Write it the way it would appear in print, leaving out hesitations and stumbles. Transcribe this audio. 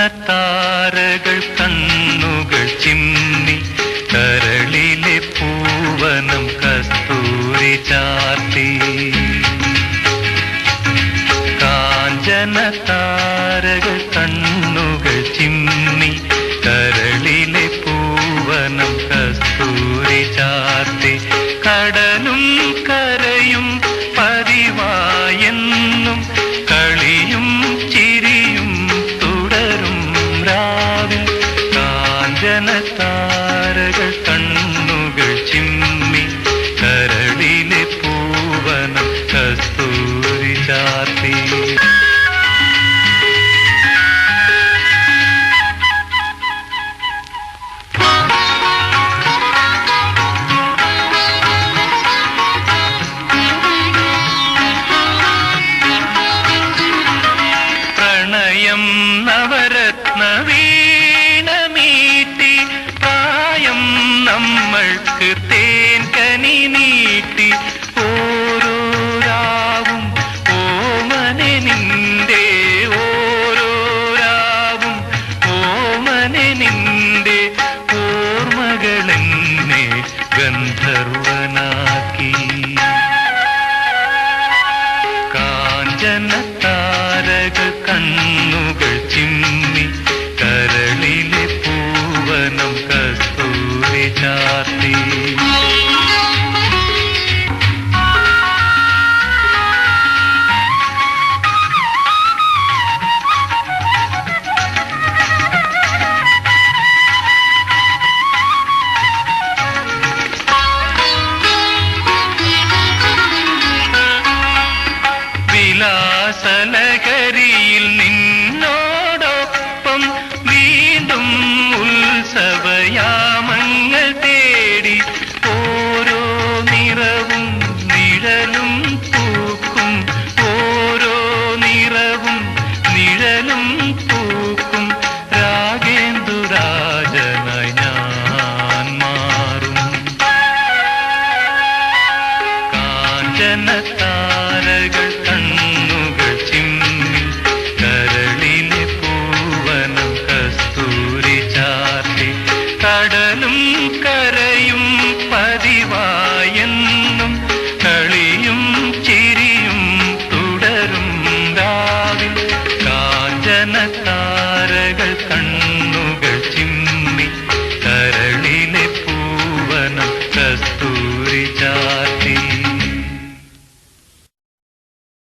കാഞ്ചനത്താരകൾ കണ്ണുകൾ ചിമ്മി കരളിലെ പൂവനം കസ്തൂരി ചാർത്തി. കാഞ്ചനത്താരകൾ കണ്ണുകൾ ചിമ്മി കരളിലെ പൂവനം കസ്തൂരി ചാർത്തി. കടലും കരയും പതിവായെന്നും കളിയും ചിരിയും തുടരും രാവിൽ. കാഞ്ചനത്താരകൾ കണ്ണുകൾ ചിമ്മി കരളിലെ പൂവനം കസ്തൂരി ചാർത്തി. നവരത്ന വീണമീട്ടി പ്രായം നമ്മൾക്ക് തേൻ കനി നീട്ടി. ഓരോ രാവും ഓമനെ നിന്റെ, ഓരോ രാവും ഓമനെ നിന്റെ ഓർമ്മകളെന്നെ ഗന്ധർവനാക്കി. കാഞ്ചനത്താരകൾ കണ്ണുകൾ ചിമ്മി കരളിലെ പൂവനം കസ്തൂരി ചാർത്തി. വിലാസലഹരിയിൽ